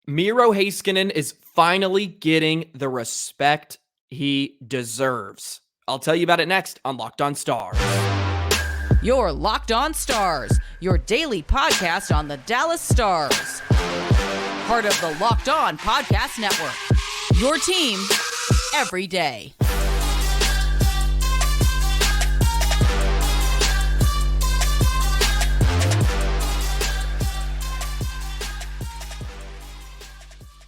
Miro Heiskanen is finally getting the respect he deserves. I'll tell you about it next on Locked On Stars. Your Locked On Stars, your daily podcast on the Dallas Stars. Part of the Locked On Podcast Network. Your team every day.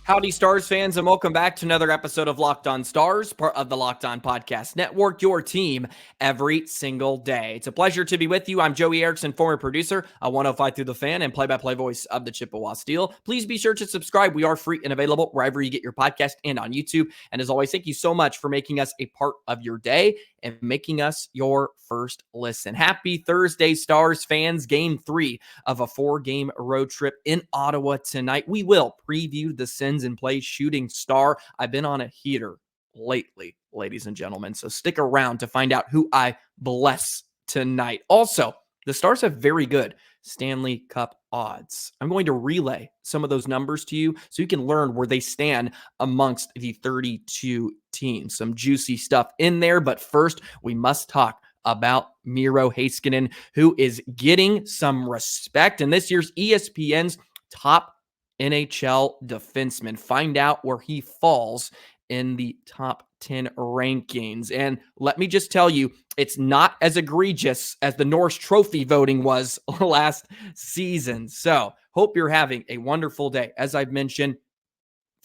Howdy, Stars fans, and welcome back to another episode of Locked On Stars, part of the Locked On Podcast Network, your team every single day. It's a pleasure to be with you. I'm Joey Erickson, former producer, a 105 Through the Fan, and play-by-play voice of the Chippewa Steel. Please be sure to subscribe. We are free and available wherever you get your podcast and on YouTube. And as always, thank you so much for making us a part of your day and making us your first listen. Happy Thursday, Stars fans. Game 3 of a 4-game road trip in Ottawa tonight. We will preview the Sens and play Shooting Star. I've been on a heater lately, ladies and gentlemen, so stick around to find out who I bless tonight. Also, the Stars have very good Stanley Cup odds. I'm going to relay some of those numbers to you so you can learn where they stand amongst the 32 teams. Some juicy stuff in there, but first we must talk about Miro Heiskanen, who is getting some respect in this year's ESPN's top NHL defenseman. Find out where he falls in the top 10 rankings. And let me just tell you, it's not as egregious as the Norris Trophy voting was last season. So hope you're having a wonderful day. As I've mentioned,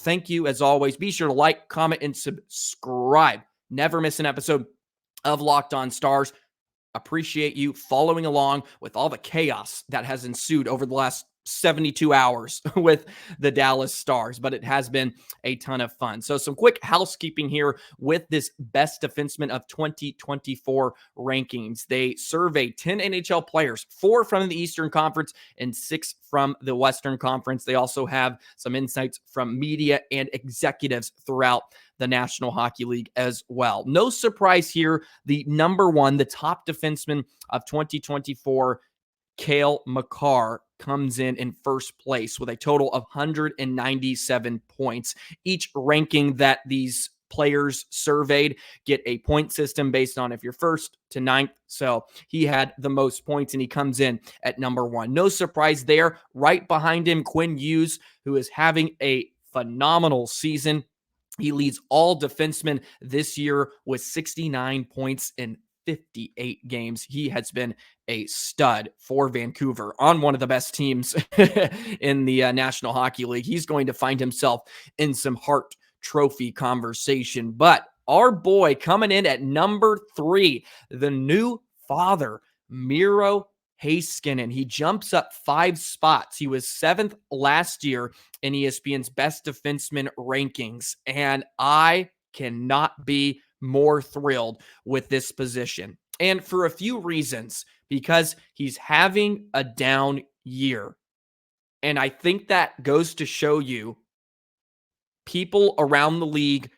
thank you as always. Be sure to like, comment, and subscribe. Never miss an episode of Locked On Stars. Appreciate you following along with all the chaos that has ensued over the last 72 hours with the Dallas Stars, but it has been a ton of fun. So some quick housekeeping here with this best defenseman of 2024 rankings. They surveyed 10 NHL players, 4 from the Eastern Conference and 6 from the Western Conference. They also have some insights from media and executives throughout the National Hockey League as well. No surprise here, the number one, the top defenseman of 2024, Cale Makar, comes in first place with a total of 197 points. Each ranking that these players surveyed get a point system based on if you're first to ninth. So he had the most points and he comes in at number one. No surprise there. Right behind him, Quinn Hughes, who is having a phenomenal season. He leads all defensemen this year with 69 points in 58 games. He has been a stud for Vancouver on one of the best teams in the National Hockey League. He's going to find himself in some Hart Trophy conversation. But our boy coming in at number 3, the new father, Miro Heiskanen. He jumps up 5 spots. He was 7th last year in ESPN's best defenseman rankings. And I cannot be more thrilled with this position. And for a few reasons, because he's having a down year. And I think that goes to show you people around the league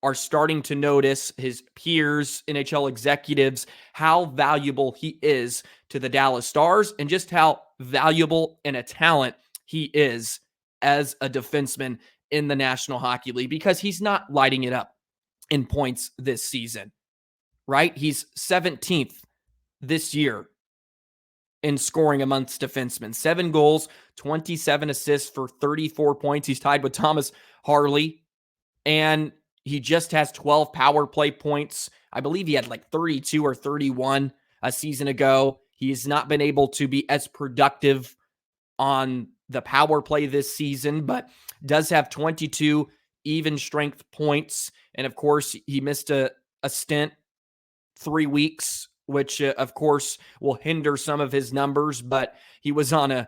are starting to notice, his peers, NHL executives, how valuable he is to the Dallas Stars and just how valuable and a talent he is as a defenseman in the National Hockey League, because he's not lighting it up in points this season, right? He's 17th this year in scoring amongst defensemen. 7 goals, 27 assists for 34 points. He's tied with Thomas Harley, and he just has 12 power play points. I believe he had like 32 or 31 a season ago. He has not been able to be as productive on the power play this season, but does have 22 even strength points. And of course, he missed a stint, 3 weeks, which of course will hinder some of his numbers, but he was on an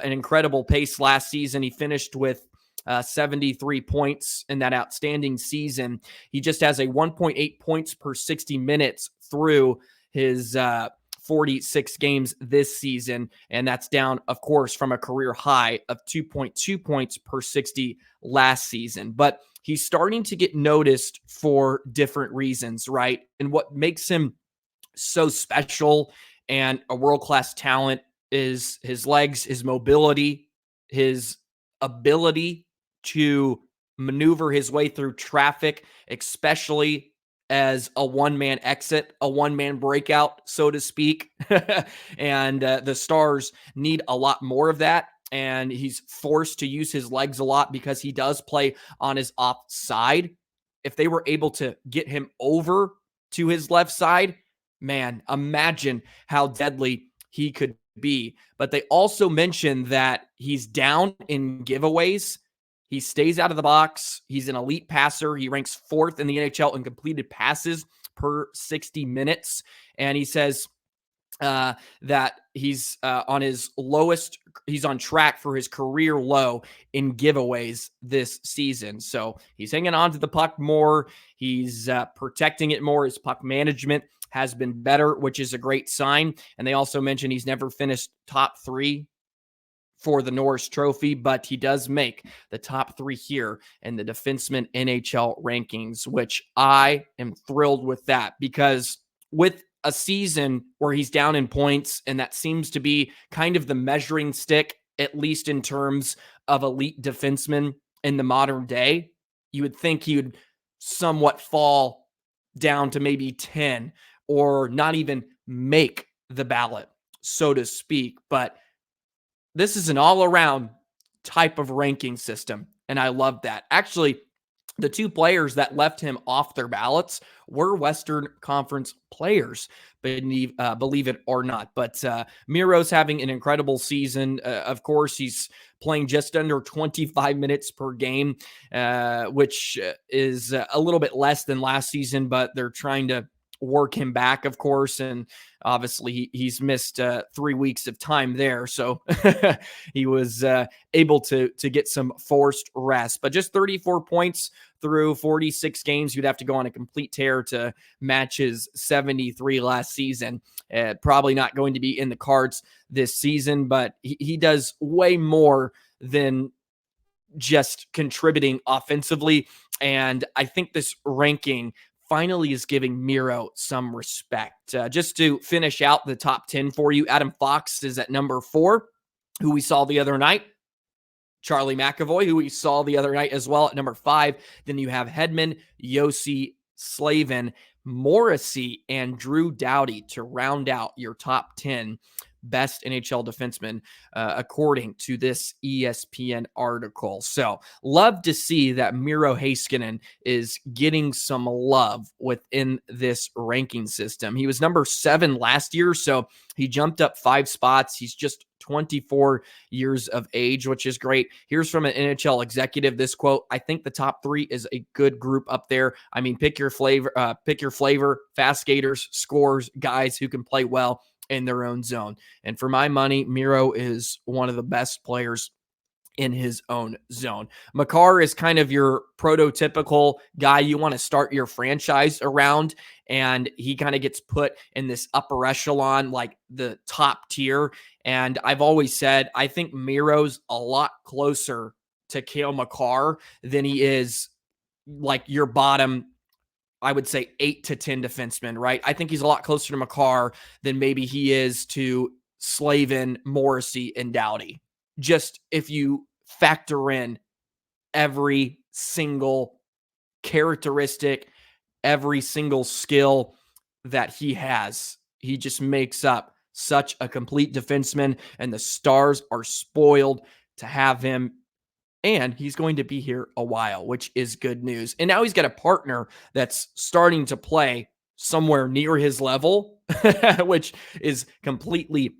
incredible pace last season. He finished with 73 points in that outstanding season. He just has a 1.8 points per 60 minutes through his 46 games this season. And that's down, of course, from a career high of 2.2 points per 60 last season. But he's starting to get noticed for different reasons, right? And what makes him so special and a world-class talent is his legs, his mobility, his ability to maneuver his way through traffic, especially as a one-man exit, a one-man breakout, so to speak. And the Stars need a lot more of that. And he's forced to use his legs a lot because he does play on his offside. If they were able to get him over to his left side, man, imagine how deadly he could be. But they also mentioned that he's down in giveaways. He stays out of the box. He's an elite passer. He ranks 4th in the NHL in completed passes per 60 minutes. And he says that he's on his lowest, he's on track for his career low in giveaways this season. So he's hanging on to the puck more. He's protecting it more. His puck management has been better, which is a great sign. And they also mentioned he's never finished top 3 for the Norris Trophy, but he does make the top 3 here in the defenseman NHL rankings, which I am thrilled with that, because with a season where he's down in points, and that seems to be kind of the measuring stick, at least in terms of elite defensemen in the modern day, you would think he would somewhat fall down to maybe 10 or not even make the ballot, so to speak. But this is an all-around type of ranking system, and I love that. Actually, the 2 players that left him off their ballots were Western Conference players, believe it or not. But Miro's having an incredible season. Of course, he's playing just under 25 minutes per game, which is a little bit less than last season, but they're trying to work him back, of course. And obviously he's missed 3 weeks of time there. So he was able to get some forced rest, but just 34 points through 46 games. You'd have to go on a complete tear to match his 73 last season. Probably not going to be in the cards this season, but he does way more than just contributing offensively. And I think this ranking finally is giving Miro some respect. Just to finish out the top 10 for you, Adam Fox is at number 4, who we saw the other night. Charlie McAvoy, who we saw the other night as well, at number 5. Then you have Hedman, Yossi, Slavin, Morrissey, and Drew Doughty to round out your top 10 best NHL defensemen, according to this ESPN article. So love to see that Miro Heiskanen is getting some love within this ranking system. He was number 7 last year, so he jumped up 5 spots. He's just 24 years of age, which is great. Here's from an NHL executive, this quote: "I think the top 3 is a good group up there. I mean, pick your flavor, fast skaters, scorers, guys who can play well in their own zone. And for my money, Miro is one of the best players in his own zone." Makar is kind of your prototypical guy you want to start your franchise around, and he kind of gets put in this upper echelon, like the top tier. And I've always said, I think Miro's a lot closer to Cale Makar than he is like your bottom, I would say 8 to 10 defensemen, right? I think he's a lot closer to Makar than maybe he is to Slavin, Morrissey, and Doughty. Just if you factor in every single characteristic, every single skill that he has, he just makes up such a complete defenseman, and the Stars are spoiled to have him. And he's going to be here a while, which is good news. And now he's got a partner that's starting to play somewhere near his level, which is completely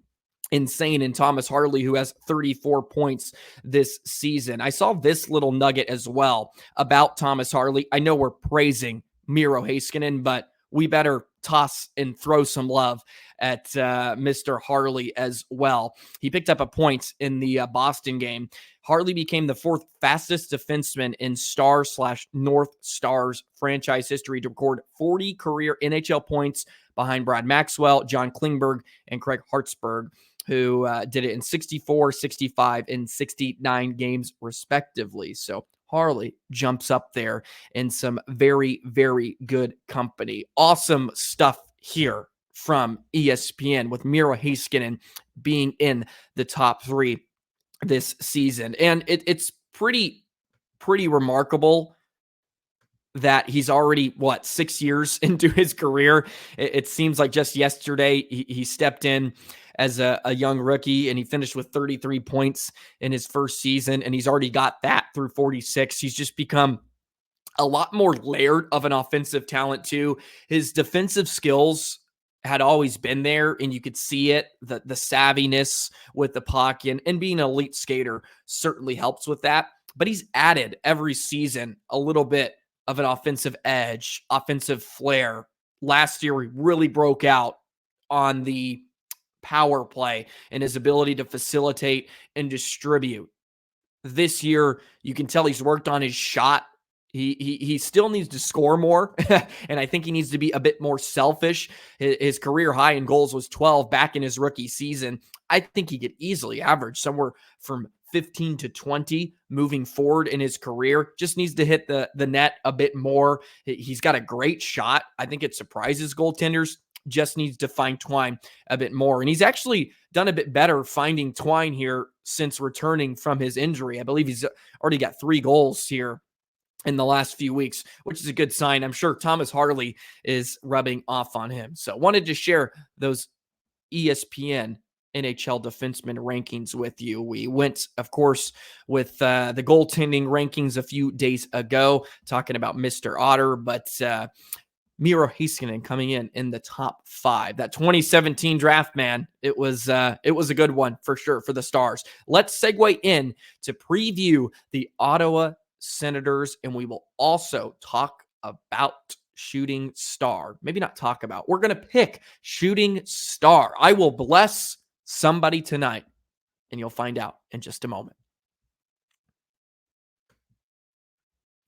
insane, in Thomas Harley, who has 34 points this season. I saw this little nugget as well about Thomas Harley. I know we're praising Miro Heiskanen, but we better toss and throw some love at Mr. Harley as well. He picked up a point in the Boston game. Harley became the 4th fastest defenseman in Stars/North Stars franchise history to record 40 career NHL points, behind Brad Maxwell, John Klingberg, and Craig Hartsburg, who did it in 64, 65, and 69 games respectively. So Harley jumps up there in some very, very good company. Awesome stuff here from ESPN with Miro Heiskanen being in the top 3 this season. And it's pretty pretty remarkable that he's already, 6 years into his career. It seems like just yesterday he stepped in as a young rookie and he finished with 33 points in his first season, and he's already got that through 46. He's just become a lot more layered of an offensive talent too. His defensive skills had always been there, and you could see it. The savviness with the puck and being an elite skater certainly helps with that. But he's added every season a little bit of an offensive edge, offensive flair. Last year, he really broke out on the power play and his ability to facilitate and distribute. This year, you can tell he's worked on his shot. He still needs to score more, and I think he needs to be a bit more selfish. His career high in goals was 12 back in his rookie season. I think he could easily average somewhere from 15 to 20 moving forward in his career. Just needs to hit the net a bit more. He's got a great shot. I think it surprises goaltenders. Just needs to find Twine a bit more. And he's actually done a bit better finding Twine here since returning from his injury. I believe he's already got 3 goals here in the last few weeks, which is a good sign. I'm sure Thomas Harley is rubbing off on him. So wanted to share those ESPN NHL defenseman rankings with you. We went, of course, with the goaltending rankings a few days ago, talking about Mr. Otter, but Miro Heiskanen coming in the top 5. That 2017 draft, man, it was a good one for sure for the Stars. Let's segue in to preview the Ottawa Senators, and we will also talk about shooting star. Maybe not talk about. We're going to pick shooting star. I will bless somebody tonight, and you'll find out in just a moment.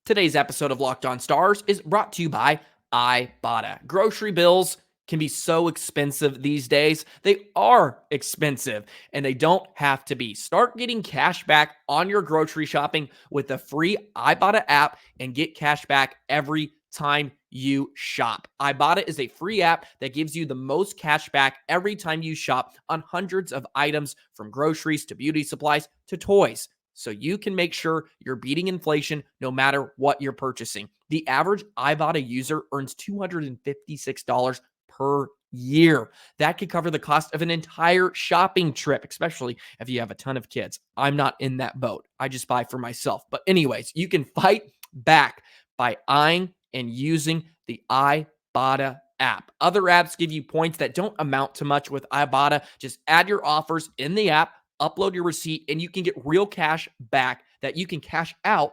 Today's episode of Locked On Stars is brought to you by Ibotta. Grocery bills can be so expensive these days. They are expensive, and they don't have to be. Start getting cash back on your grocery shopping with the free Ibotta app and get cash back every time you shop. Ibotta is a free app that gives you the most cash back every time you shop on hundreds of items, from groceries to beauty supplies to toys, so you can make sure you're beating inflation no matter what you're purchasing. The average Ibotta user earns $256 per year. That could cover the cost of an entire shopping trip, especially if you have a ton of kids. I'm not in that boat. I just buy for myself. But anyways, you can fight back by eyeing and using the Ibotta app. Other apps give you points that don't amount to much. With Ibotta, just add your offers in the app, upload your receipt, and you can get real cash back that you can cash out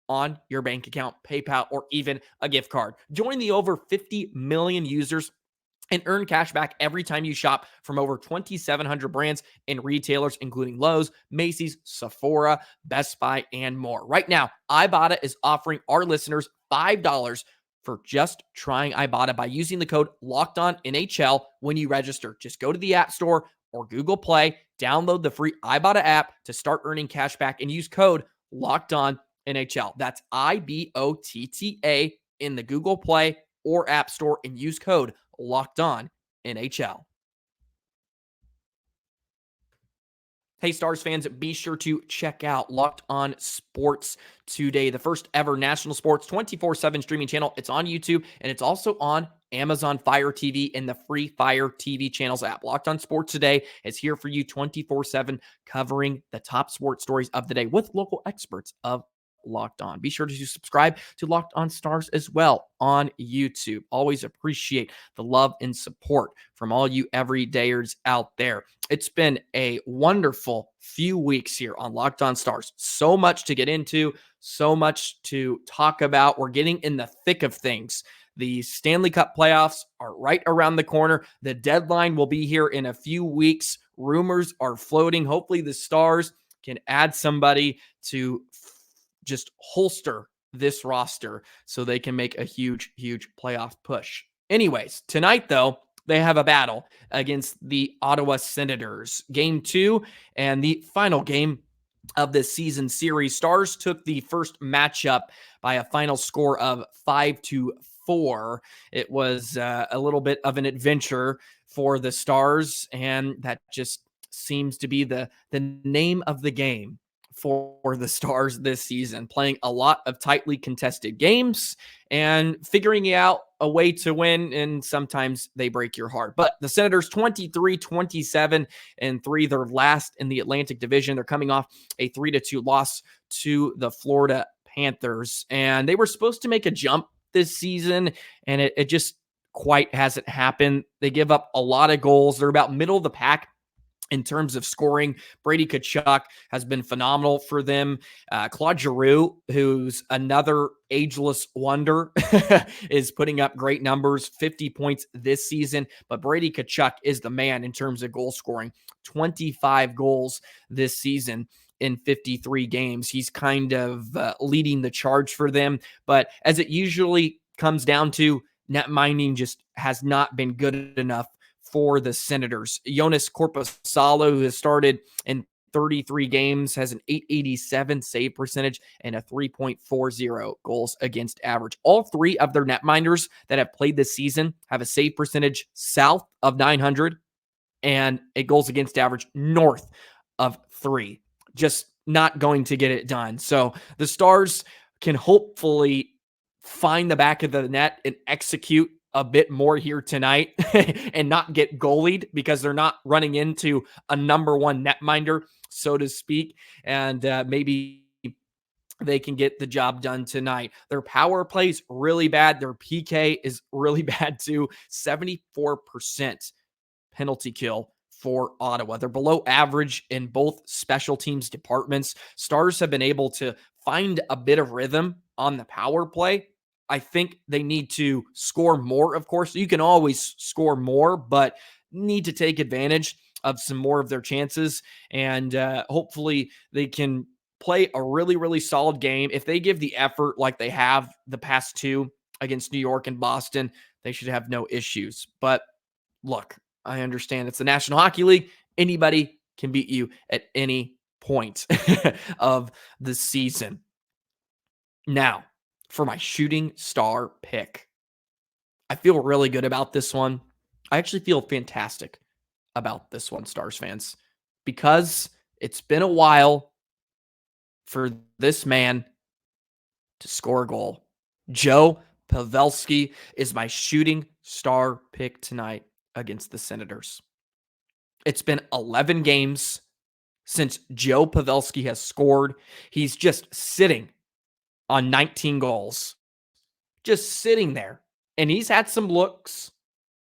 on your bank account, PayPal, or even a gift card. Join the over 50 million users and earn cash back every time you shop from over 2,700 brands and retailers, including Lowe's, Macy's, Sephora, Best Buy, and more. Right now, Ibotta is offering our listeners $5 for just trying Ibotta by using the code LOCKEDONNHL when you register. Just go to the App Store or Google Play, download the free Ibotta app to start earning cash back, and use code LOCKEDONNHL. That's IBOTTA in the Google Play or App Store, and use code LOCKEDONNHL. Hey, Stars fans, be sure to check out Locked On Sports today, the first ever national sports 24/7 streaming channel. It's on YouTube, and it's also on Amazon Fire TV and the free Fire TV channels app. Locked On Sports Today is here for you 24/7, covering the top sports stories of the day with local experts of Locked On. Be sure to subscribe to Locked On Stars as well on YouTube. Always appreciate the love and support from all you everydayers out there. It's been a wonderful few weeks here on Locked On Stars. So much to get into, so much to talk about. We're getting in the thick of things. The Stanley Cup playoffs are right around the corner. The deadline will be here in a few weeks. Rumors are floating. Hopefully the Stars can add somebody to just holster this roster so they can make a huge, huge playoff push. Anyways, tonight, though, they have a battle against the Ottawa Senators. Game 2 and the final game of the season series. Stars took the first matchup by a final score of 5-4. It was a little bit of an adventure for the Stars, and that just seems to be the name of the game for the Stars this season, playing a lot of tightly contested games and figuring out a way to win, and sometimes they break your heart. But the Senators 23-27-3, they're last in the Atlantic Division. They're coming off a 3-2 loss to the Florida Panthers, and they were supposed to make a jump this season, and it just quite hasn't happened. They give up a lot of goals. They're about middle of the pack in terms of scoring. Brady Tkachuk has been phenomenal for them. Claude Giroux, who's another ageless wonder, is putting up great numbers, 50 points this season. But Brady Tkachuk is the man in terms of goal scoring, 25 goals this season in 53 games. He's kind of leading the charge for them. But as it usually comes down to, net minding just has not been good enough for the Senators. Jonas Korpisalo, who has started in 33 games, has an .887 save percentage and a 3.40 goals against average. All three of their netminders that have played this season have a save percentage south of 900 and a goals against average north of 3. Just not going to get it done. So the Stars can hopefully find the back of the net and execute a bit more here tonight and not get goalied, because they're not running into a number one netminder, so to speak. And maybe they can get the job done tonight. Their power play is really bad. Their PK is really bad too. 74% penalty kill for Ottawa. They're below average in both special teams departments. Stars have been able to find a bit of rhythm on the power play. I think they need to score more, of course. You can always score more, but need to take advantage of some more of their chances. And hopefully they can play a really, really solid game. If they give the effort like they have the past two against New York and Boston, they should have no issues. But look, I understand it's the National Hockey League. Anybody can beat you at any point of the season. Now, for my shooting star pick, I feel really good about this one. I actually feel fantastic about this one, Stars fans, because it's been a while for this man to score a goal. Joe Pavelski is my shooting star pick tonight against the Senators. It's been 11 games since Joe Pavelski has scored. He's just sitting on 19 goals, just sitting there. And he's had some looks.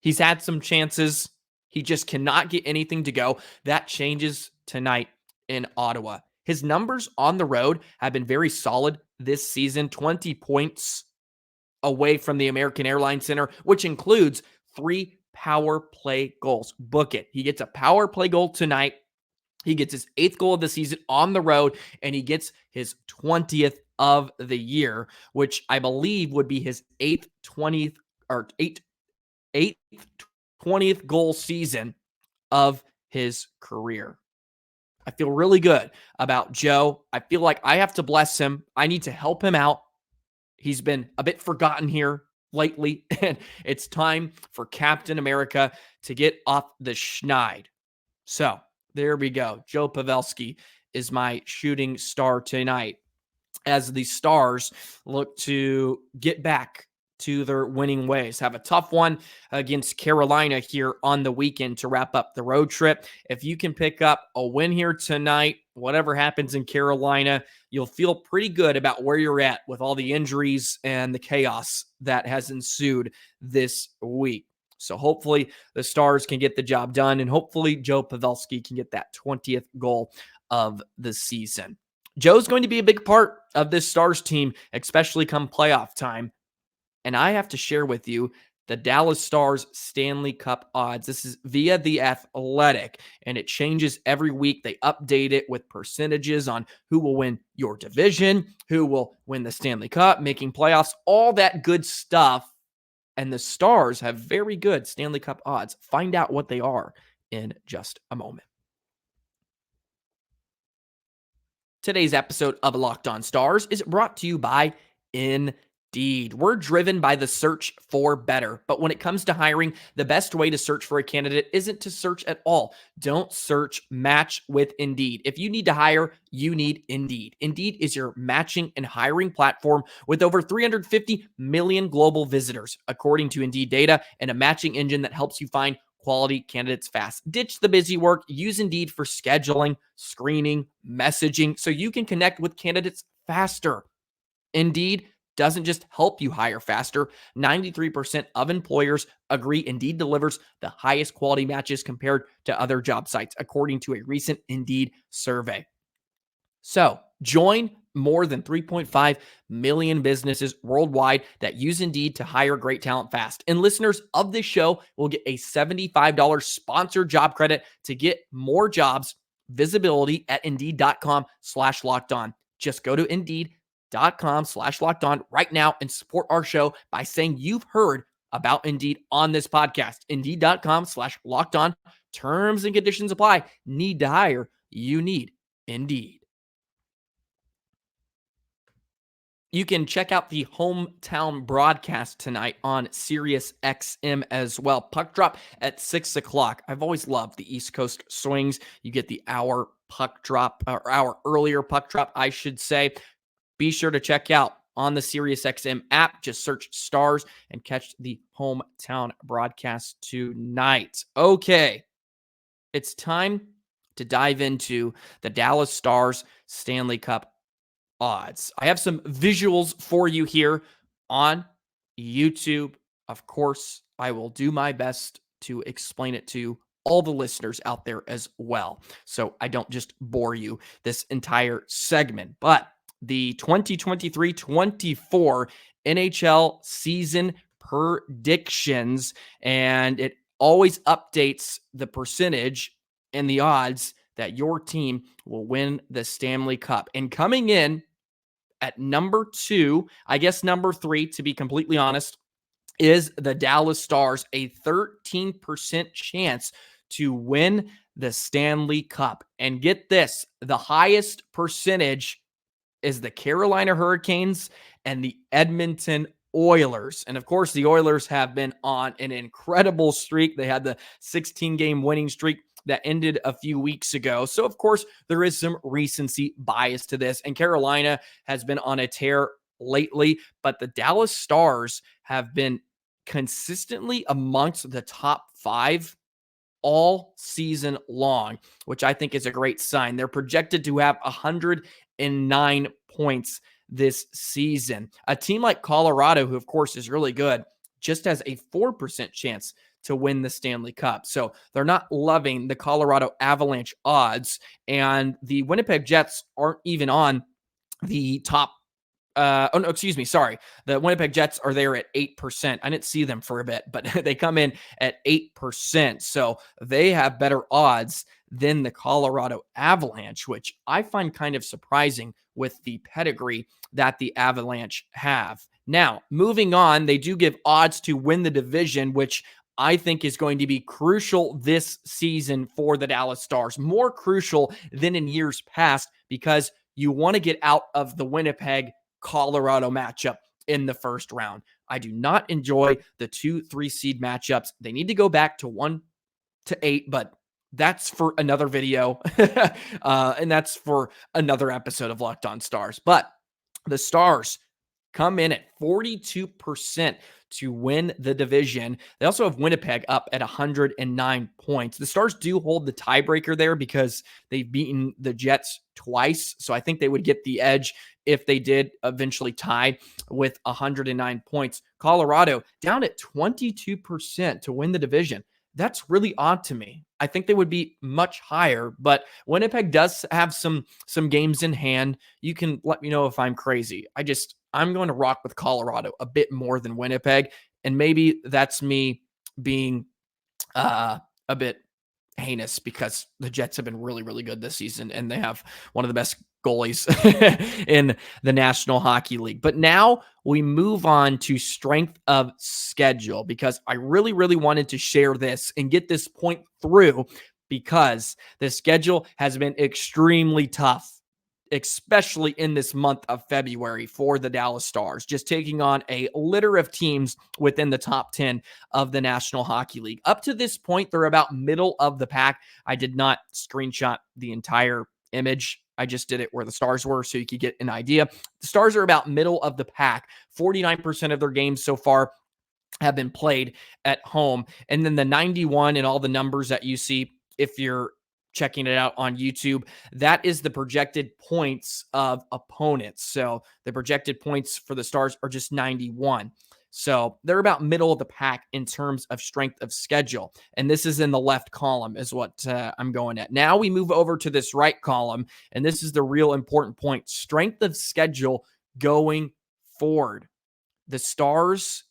He's had some chances. He just cannot get anything to go. That changes tonight in Ottawa. His numbers on the road have been very solid this season. 20 points away from the American Airlines Center, which includes 3 power play goals. Book it. He gets a power play goal tonight. He gets his 8th goal of the season on the road, and he gets his 20th of the year, which I believe would be his 8th 20th goal season of his career. I feel really good about Joe. I feel like I have to bless him. I need to help him out. He's been a bit forgotten here lately, and it's time for Captain America to get off the schneid. So there we go. Joe Pavelski is my shooting star tonight as the Stars look to get back to their winning ways. Have a tough one against Carolina here on the weekend to wrap up the road trip. If you can pick up a win here tonight, whatever happens in Carolina, you'll feel pretty good about where you're at with all the injuries and the chaos that has ensued this week. So hopefully the Stars can get the job done, and hopefully Joe Pavelski can get that 20th goal of the season. Joe's going to be a big part of this Stars team, especially come playoff time. And I have to share with you the Dallas Stars Stanley Cup odds. This is via The Athletic, and it changes every week. They update it with percentages on who will win your division, who will win the Stanley Cup, making playoffs, all that good stuff. And the Stars have very good Stanley Cup odds. Find out what they are in just a moment. Today's episode of Locked On Stars is brought to you by Indeed. Indeed. We're driven by the search for better. But when it comes to hiring, the best way to search for a candidate isn't to search at all. Don't search, match with Indeed. If you need to hire, you need Indeed. Indeed is your matching and hiring platform with over 350 million global visitors, according to Indeed data, and a matching engine that helps you find quality candidates fast. Ditch the busy work. Use Indeed for scheduling, screening, messaging, so you can connect with candidates faster. Indeed doesn't just help you hire faster. 93% of employers agree Indeed delivers the highest quality matches compared to other job sites, according to a recent Indeed survey. So join more than 3.5 million businesses worldwide that use Indeed to hire great talent fast. And listeners of this show will get a $75 sponsored job credit to get more jobs visibility at Indeed.com/lockedon. Just go to Indeed.com/lockedon right now and support our show by saying you've heard about Indeed on this podcast. Indeed.com/lockedon. Terms and conditions apply. Need to hire? You need Indeed. You can check out the hometown broadcast tonight on Sirius XM as well. Puck drop at 6 o'clock. I've always loved the East Coast swings. You get the hour puck drop, or hour earlier puck drop, I should say. Be sure to check out on the Sirius XM app. Just search Stars and catch the hometown broadcast tonight. Okay, it's time to dive into the Dallas Stars Stanley Cup odds. I have some visuals for you here on YouTube. Of course, I will do my best to explain it to all the listeners out there as well, so I don't just bore you this entire segment. But the 2023-24 NHL season predictions, and it always updates the percentage and the odds that your team will win the Stanley Cup. And coming in at number 2, I guess number 3, to be completely honest, is the Dallas Stars, a 13% chance to win the Stanley Cup. And get this, the highest percentage is the Carolina Hurricanes and the Edmonton Oilers. And of course, the Oilers have been on an incredible streak. They had the 16-game winning streak that ended a few weeks ago. So, of course, there is some recency bias to this. And Carolina has been on a tear lately, but the Dallas Stars have been consistently amongst the top 5 all season long, which I think is a great sign. They're projected to have 109 points this season. A team like Colorado, who of course is really good, just has a 4% chance to win the Stanley Cup. So they're not loving the Colorado Avalanche odds, and the Winnipeg Jets aren't even on the top. The Winnipeg Jets are there at 8%. I didn't see them for a bit, but they come in at 8%. So they have better odds than the Colorado Avalanche, which I find kind of surprising with the pedigree that the Avalanche have. Now, moving on, they do give odds to win the division, which I think is going to be crucial this season for the Dallas Stars. More crucial than in years past, because you want to get out of the Winnipeg-Colorado matchup in the first round. I do not enjoy the 2-3 seed matchups. They need to go back to 1 to 8, but that's for another video. And that's for another episode of Locked On Stars. But the Stars come in at 42% to win the division. They also have Winnipeg up at 109 points. The Stars do hold the tiebreaker there because they've beaten the Jets twice. So I think they would get the edge if they did eventually tie with 109 points. Colorado down at 22% to win the division. That's really odd to me. I think they would be much higher, but Winnipeg does have some games in hand. You can let me know if I'm crazy. I'm going to rock with Colorado a bit more than Winnipeg, and maybe that's me being a bit heinous because the Jets have been really, really good this season, and they have one of the best goalies in the National Hockey League. But now we move on to strength of schedule, because I really, really wanted to share this and get this point through, because the schedule has been extremely tough especially in this month of February for the Dallas Stars, just taking on a litter of teams within the top 10 of the National Hockey League. Up to this point, they're about middle of the pack. I did not screenshot the entire image. I just did it where the Stars were so you could get an idea. The Stars are about middle of the pack. 49% of their games so far have been played at home. And then the 91 and all the numbers that you see, if you're checking it out on YouTube, that is the projected points of opponents. So the projected points for the Stars are just 91. So they're about middle of the pack in terms of strength of schedule. And this is in the left column is what I'm going at. Now we move over to this right column, and this is the real important point. Strength of schedule going forward. The Stars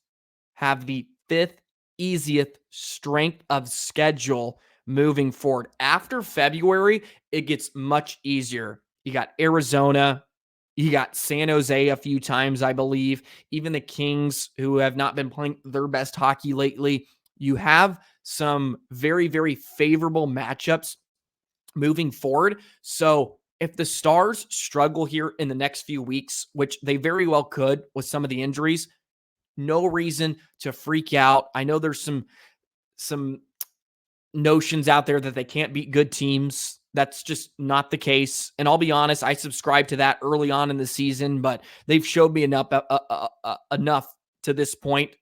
have the 5th easiest strength of schedule moving forward. After February, it gets much easier. You got Arizona, you got San Jose a few times, I believe, even the Kings, who have not been playing their best hockey lately. You have some very, very favorable matchups moving forward. So if the Stars struggle here in the next few weeks, which they very well could with some of the injuries, no reason to freak out. I know there's some notions out there that they can't beat good teams. That's just not the case. And I'll be honest, I subscribed to that early on in the season, but they've showed me enough to this point.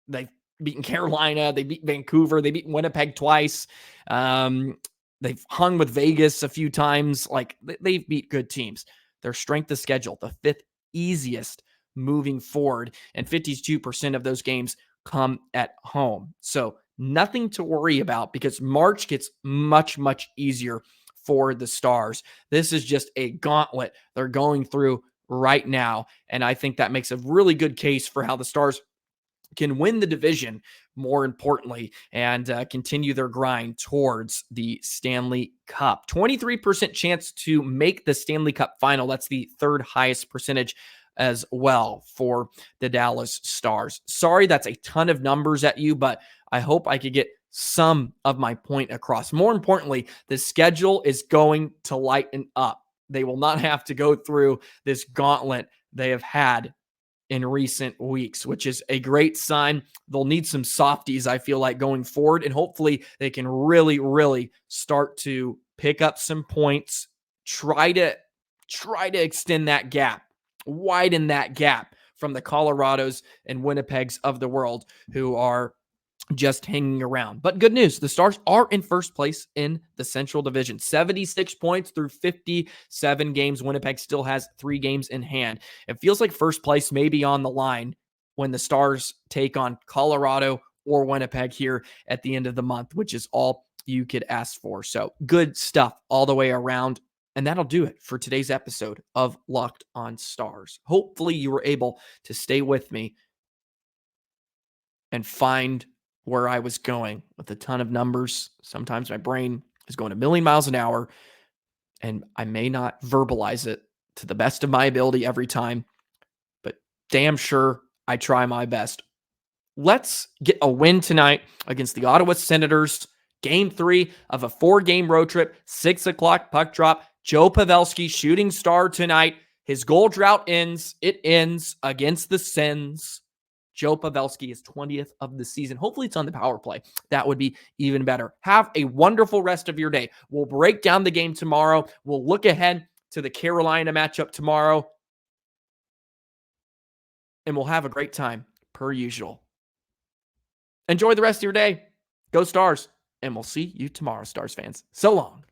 They've beaten Carolina, they beat Vancouver, they beat Winnipeg twice. They've hung with Vegas a few times. Like, they've beat good teams. Their strength of schedule, the 5th easiest moving forward, and 52% of those games come at home. So nothing to worry about, because March gets much, much easier for the Stars. This is just a gauntlet they're going through right now, and I think that makes a really good case for how the Stars can win the division, more importantly, and continue their grind towards the Stanley Cup. 23% chance to make the Stanley Cup final. That's the 3rd highest percentage as well for the Dallas Stars. Sorry, that's a ton of numbers at you, but I hope I could get some of my point across. More importantly, the schedule is going to lighten up. They will not have to go through this gauntlet they have had in recent weeks, which is a great sign. They'll need some softies, I feel like, going forward, and hopefully they can really, really start to pick up some points, try to extend that gap, widen that gap from the Colorados and Winnipegs of the world, who are just hanging around. But good news, the Stars are in first place in the Central Division. 76 points through 57 games. Winnipeg still has 3 games in hand. It feels like first place may be on the line when the Stars take on Colorado or Winnipeg here at the end of the month, which is all you could ask for. So good stuff all the way around. And that'll do it for today's episode of Locked on Stars. Hopefully you were able to stay with me and find where I was going with a ton of numbers. Sometimes my brain is going a million miles an hour, and I may not verbalize it to the best of my ability every time, but damn sure I try my best. Let's get a win tonight against the Ottawa Senators. Game 3 of a 4-game road trip, 6 o'clock puck drop. Joe Pavelski, shooting star tonight. His goal drought ends. It ends against the Sens. Joe Pavelski is 20th of the season. Hopefully it's on the power play. That would be even better. Have a wonderful rest of your day. We'll break down the game tomorrow. We'll look ahead to the Carolina matchup tomorrow. And we'll have a great time, per usual. Enjoy the rest of your day. Go Stars. And we'll see you tomorrow, Stars fans. So long.